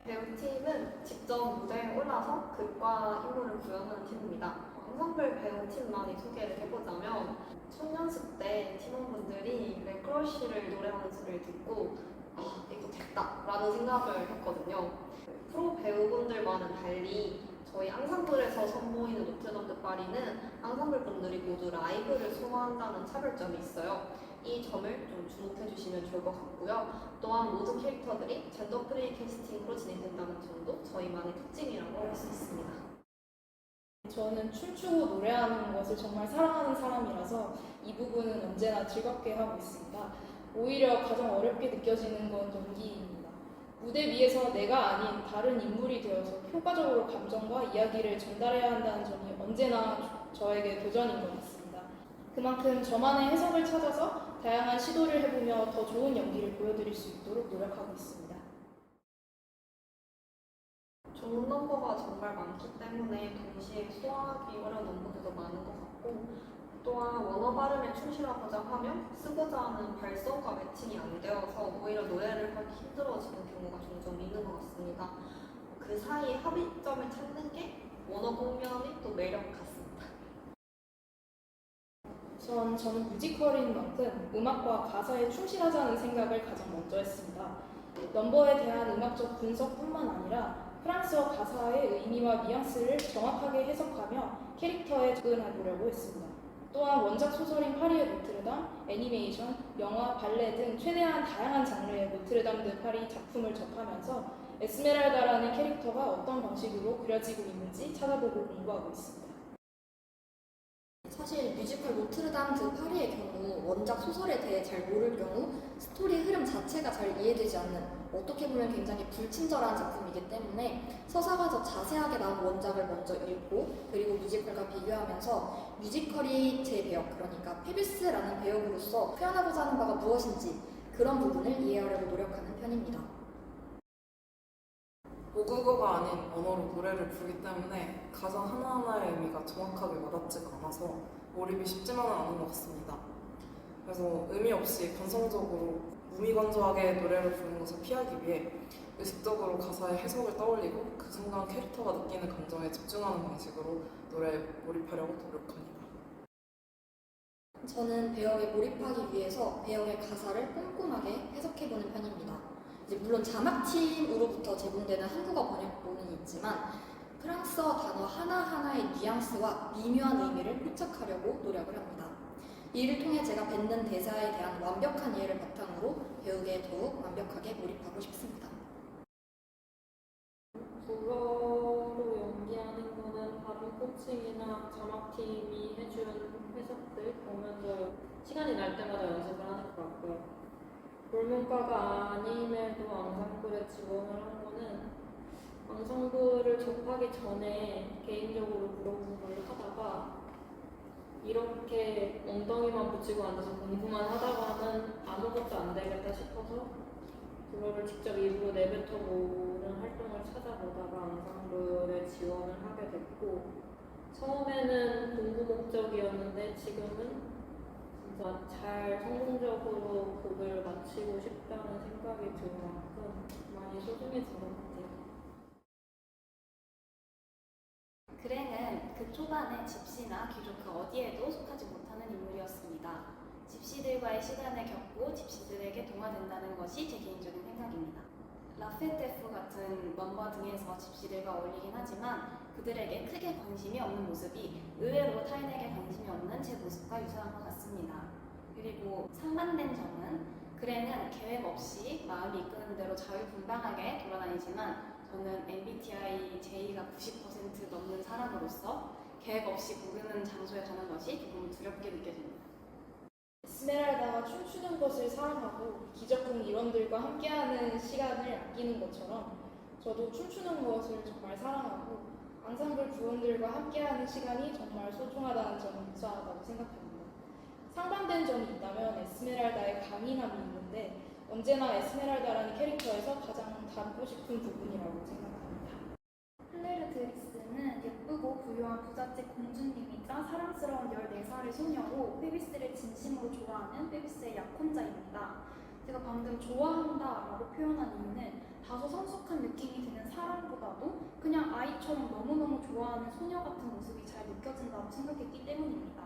배우팀은 직접 무대에 올라서 극과 인물을 구현하는 팀입니다. 앙상블 배우팀만이 소개를 해보자면 첫 연습 때 팀원분들이 레크러쉬를 노래하는 소리를 듣고 이거 됐다 라는 생각을 했거든요. 프로 배우분들과는 달리 저희 앙상블에서 선보이는 노트담드 파리는 앙상블 분들이 모두 라이브를 소화한다는 차별점이 있어요. 이 점을 좀 주목해 주시면 좋을 것 같고요. 또한 모든 캐릭터들이 젠더 프리 캐스팅으로 진행된다는 점도 저희만의 특징이라고 할 수 있습니다. 저는 춤추고 노래하는 것을 정말 사랑하는 사람이라서 이 부분은 언제나 즐겁게 하고 있습니다. 오히려 가장 어렵게 느껴지는 건 연기입니다. 무대 위에서 내가 아닌 다른 인물이 되어서 효과적으로 감정과 이야기를 전달해야 한다는 점이 언제나 저에게 도전인 것 같습니다. 그만큼 저만의 해석을 찾아서 다양한 시도를 해보며 더 좋은 연기를 보여드릴 수 있도록 노력하고 있습니다. 좋은 넘버가 정말 많기 때문에 동시에 소화하기 어려운 넘버들도 많은 것 같고, 또한 원어 발음에 충실하고자 하면 쓰고자 하는 발성과 매칭이 안 되어서 오히려 노래를 하기 힘들어지는 경우가 종종 있는 것 같습니다. 그 사이 합의점을 찾는 게 원어 공연의 또 매력 같습니다. 저는 뮤지컬인 만큼 음악과 가사에 충실하자는 생각을 가장 먼저 했습니다. 넘버에 대한 음악적 분석뿐만 아니라 프랑스어 가사의 의미와 뉘앙스를 정확하게 해석하며 캐릭터에 접근해보려고 했습니다. 또한 원작 소설인 파리의 노트르담, 애니메이션, 영화, 발레 등 최대한 다양한 장르의 노트르담 드 파리 작품을 접하면서 에스메랄다라는 캐릭터가 어떤 방식으로 그려지고 있는지 찾아보고 공부하고 있습니다. 사실 뮤지컬 노트르담 드 파리의 경우 원작 소설에 대해 잘 모를 경우 스토리 흐름 자체가 잘 이해되지 않는 어떻게 보면 굉장히 불친절한 작품이기 때문에 서사가 더 자세하게 나온 원작을 먼저 읽고 그리고 뮤지컬과 비교하면서 뮤지컬이 제 배역 그러니까 페비스라는 배역으로서 표현하고자 하는 바가 무엇인지 그런 부분을 이해하려고 노력하는 편입니다. 모국어가 아닌 언어로 노래를 부르기 때문에 가사 하나하나의 의미가 정확하게 와닿지가 않아서 몰입이 쉽지만은 않은 것 같습니다. 그래서 의미 없이 건성적으로 무미건조하게 노래를 부르는 것을 피하기 위해 의식적으로 가사의 해석을 떠올리고 그 순간 캐릭터가 느끼는 감정에 집중하는 방식으로 노래에 몰입하려고 노력합니다. 저는 배역에 몰입하기 위해서 배역의 가사를 꼼꼼하게 해석해보는 편입니다. 물론 자막팀으로부터 제공되는 한국어 번역본은 있지만 프랑스어 단어 하나하나의 뉘앙스와 미묘한 의미를 포착하려고 노력을 합니다. 이를 통해 제가 뱉는 대사에 대한 완벽한 이해를 바탕으로 배우기에 더욱 완벽하게 몰입하고 싶습니다. 국어로 연기하는 거는 발음 코칭이나 자막팀이 해준 해석들 보면서 시간이 날 때마다 연습을 하는 것 같고요. 불문과가 아님에도 앙상블에 지원을 한 거는 앙상블을 접하기 전에 개인적으로 물어보는 걸로 하다가 이렇게 엉덩이만 붙이고 앉아서 공부만 하다가는 아무것도 안 되겠다 싶어서 그거를 직접 입으로 내뱉어보는 활동을 찾아보다가 앙상블에 지원을 하게 됐고 처음에는 공부 목적이었는데 지금은 진짜 잘 성공적으로 곡을 마치고 싶다는 생각이 들 만큼 많이 소중해진 것 같아요. 그레는 그 초반에 집시나 귀족 그 어디에도 속하지 못하는 인물이었습니다. 집시들과의 시간을 겪고 집시들에게 동화된다는 것이 제 개인적인 생각입니다. 라페테프 같은 넘버 등에서 집시들과 어울리긴 하지만 그들에게 크게 관심이 없는 모습이 의외로 타인에게 관심이 없는 제 모습과 유사한 것 같습니다. 그리고 상반된 점은 그레는 계획 없이 마음이 이끄는 대로 자유분방하게 돌아다니지만 저는 MBTI J가 90% 넘는 사람으로서 계획 없이 모르는 장소에 가는 것이 조금 두렵게 느껴집니다. 에스메랄다가 춤추는 것을 사랑하고 기적궁 일원들과 함께하는 시간을 아끼는 것처럼 저도 춤추는 것을 정말 사랑하고 앙상블 부원들과 함께하는 시간이 정말 소중하다는 점은 유사하다고 생각합니다. 상반된 점이 있다면 에스메랄다의 강인함이 있는데 언제나 에스메랄다라는 캐릭터에서 가장 닮고 싶은 부분이라고 생각합니다. 클레르 드리스는 예쁘고 부유한 부잣집 공주님이자 사랑스러운 14살의 소녀로 페비스를 진심으로 좋아하는 페비스의 약혼자입니다. 제가 방금 좋아한다 라고 표현한 이유는 다소 성숙한 느낌이 드는 사람보다도 그냥 아이처럼 너무너무 좋아하는 소녀 같은 모습이 잘 느껴진다고 생각했기 때문입니다.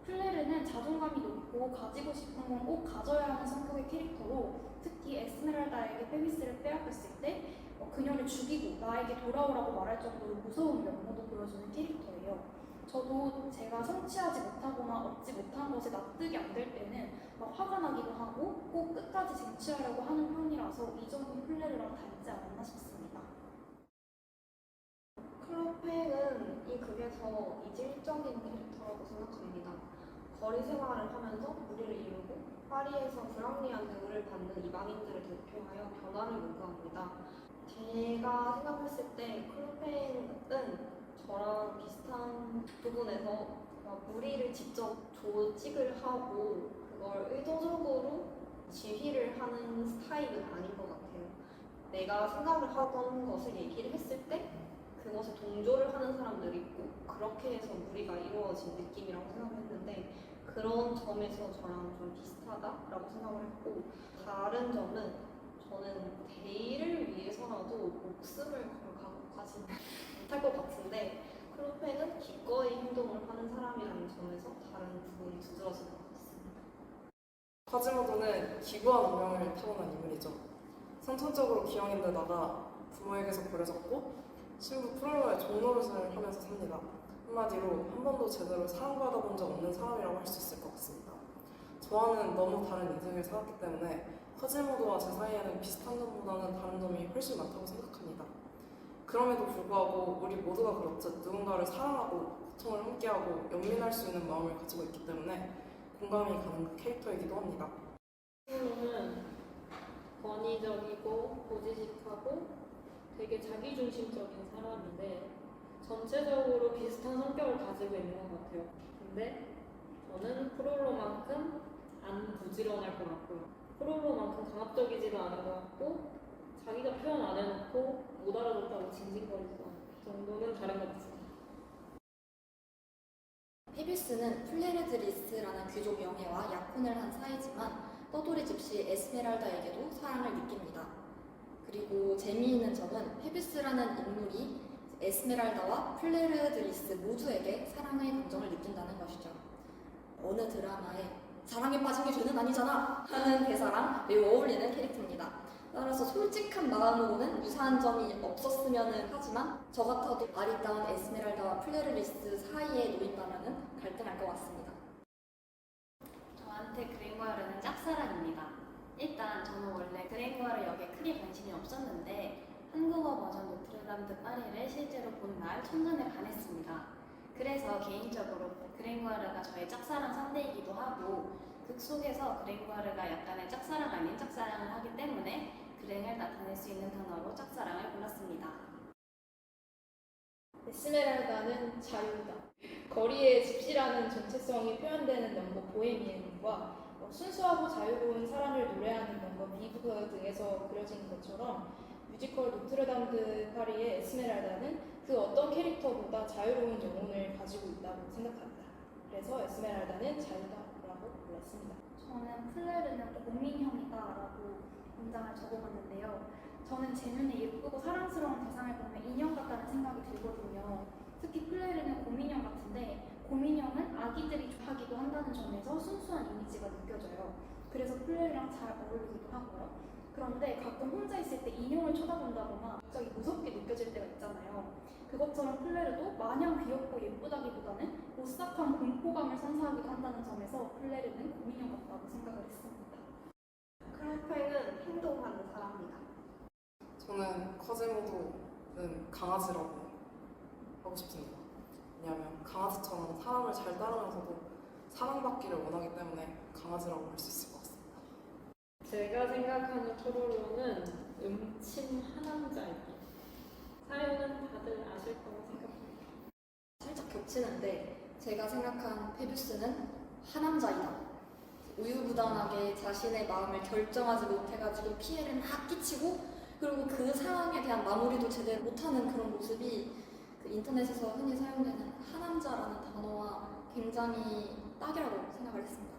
플레르는 자존감이 높고 가지고 싶은 건 꼭 가져야 하는 성격의 캐릭터로 특히 에스메랄다에게 페비스를 빼앗겼을 때 그녀를 죽이고 나에게 돌아오라고 말할 정도로 무서운 면모도 보여주는 캐릭터예요. 저도 제가 성취하지 못하거나 얻지 못한 것에 납득이 안 될 때는 막 화가 나기도 하고 꼭 끝까지 쟁취하려고 하는 편이라서 이 점이 플레르랑 닮지 않았나 싶습니다. 클로페는 이 극에서 이질적인 캐릭터라고 생각합니다. 거리 생활을 하면서 무리를 이루고 파리에서 불합리한 대우를 받는 이방인들을 대표하여 변화를 요구합니다. 제가 생각했을 때 클로페는 저랑 비슷한 부분에서 무리를 직접 조직을 하고 그걸 의도적으로 지휘를 하는 스타일은 아닌 것 같아요. 내가 생각을 하던 것을 얘기를 했을 때 그것에 동조를 하는 사람들이 있고 그렇게 해서 무리가 이루어진 느낌이라고 생각했는데 그런 점에서 저랑 좀 비슷하다라고 생각을 했고 다른 점은 저는 대의를 위해서라도 목숨을 걸 각오까지는 못할 것 같은데 클로페는 기꺼이 행동을 하는 사람이라는 점에서 다른 부분이 두드러지는 것 같습니다. 쿼지모도는 기구한 운명을 타고난 인물이죠. 선천적으로 기형인데다가 부모에게서 버려졌고 신부 프롤로의 종노릇을 하면서 삽니다. 한마디로 한 번도 제대로 사랑받아본 적 없는 사람이라고 할 수 있을 것 같습니다. 저와는 너무 다른 인생을 살았기 때문에 쿼지모도와 제 사이에는 비슷한 점보다는 다른 점이 훨씬 많다고 생각합니다. 그럼에도 불구하고 우리 모두가 그렇듯 누군가를 사랑하고 고통을 함께하고 연민할 수 있는 마음을 가지고 있기 때문에 공감이 가는 그 캐릭터이기도 합니다. 프롤로는 권위적이고 고지식하고 되게 자기중심적인 사람인데 전체적으로 비슷한 성격을 가지고 있는 것 같아요. 근데 저는 프롤로만큼 안 부지런할 것 같고요. 프롤로만큼 강압적이지도 않은 것 같고 자기가 표현 안 해놓고 못 알아듣다고 징징거리지도 않고 그 정도는 다른 것 같습니다. 페비스는 플레르드리스라는 귀족 영예와 약혼을 한 사이지만 떠돌이 집시 에스메랄다에게도 사랑을 느낍니다. 그리고 재미있는 점은 페비스라는 인물이 에스메랄다와 플레르드리스 모두에게 사랑의 감정을 느낀다는 것이죠. 어느 드라마에 사랑에 빠진 게 죄는 아니잖아 하는 대사랑 매우 어울리는 캐릭터입니다. 따라서 솔직한 마음으로는 유사한 점이 없었으면 하지만 저 같아도 아리따운 에스메랄다와 플레르리스 사이에 놓인다면 갈등할 것 같습니다. 저한테 그랭과르는 짝사랑입니다. 일단 저는 원래 그랭과르 역에 크게 관심이 없었는데 한국어 버전 노트르담 드 파리를 실제로 본 날 첫눈에 반했습니다. 그래서 개인적으로 그랭과르가 저의 짝사랑 상대이기도 하고 극 속에서 그랭과르가 약간의 짝사랑 아닌 짝사랑을 하기 때문에 그랭을 나타낼 수 있는 단어로 짝사랑을 골랐습니다. 에스메랄다는 자유다. 거리의 집시라는 정체성이 표현되는 넘버 보헤미안과 순수하고 자유로운 사랑을 노래하는 넘버 비브 등에서 그려진 것처럼 뮤지컬 노트르담 드 파리의 에스메랄다는 그 어떤 캐릭터보다 자유로운 영혼을 가지고 있다고 생각합니다. 그래서 에스메랄다는 자유다라고 불렀습니다. 저는 플레르는 고민형이다라고 문장을 적어봤는데요. 저는 제 눈에 예쁘고 사랑스러운 대상을 보면 인형 같다는 생각이 들거든요. 특히 플레르는 곰인형 같은데 곰인형은 아기들이 좋아하기도 한다는 점에서 순수한 이미지가 느껴져요. 그래서 플레르랑 잘 어울리기도 하고요. 그런데 가끔 혼자 있을 때 인형을 쳐다본다거나 갑자기 무섭게 느껴질 때가 있잖아요. 그것처럼 플레르도 마냥 귀엽고 예쁘다기보다는 오싹한 공포감을 선사하기도 한다는 점에서 플레르는 곰인형 같다고 생각을 했습니다. 클로페는 행동하는 사람이다. 저는 쿼지모도는 강아지라고 하고 싶습니다. 왜냐하면 강아지처럼 사람을 잘 따르면서도 사랑받기를 원하기 때문에 강아지라고 할 수 있을 것 같습니다. 제가 생각하는 프롤로는 음침 하남자입니다. 사연은 다들 아실 거라고 생각합니다. 살짝 겹치는데 제가 생각한 페비스는 하남자이다. 우유부단하게 자신의 마음을 결정하지 못해가지고 피해를 막 끼치고 그리고 그 상황에 대한 마무리도 제대로 못하는 그런 모습이 그 인터넷에서 흔히 사용되는 하남자라는 단어와 굉장히 딱이라고 생각을 했습니다.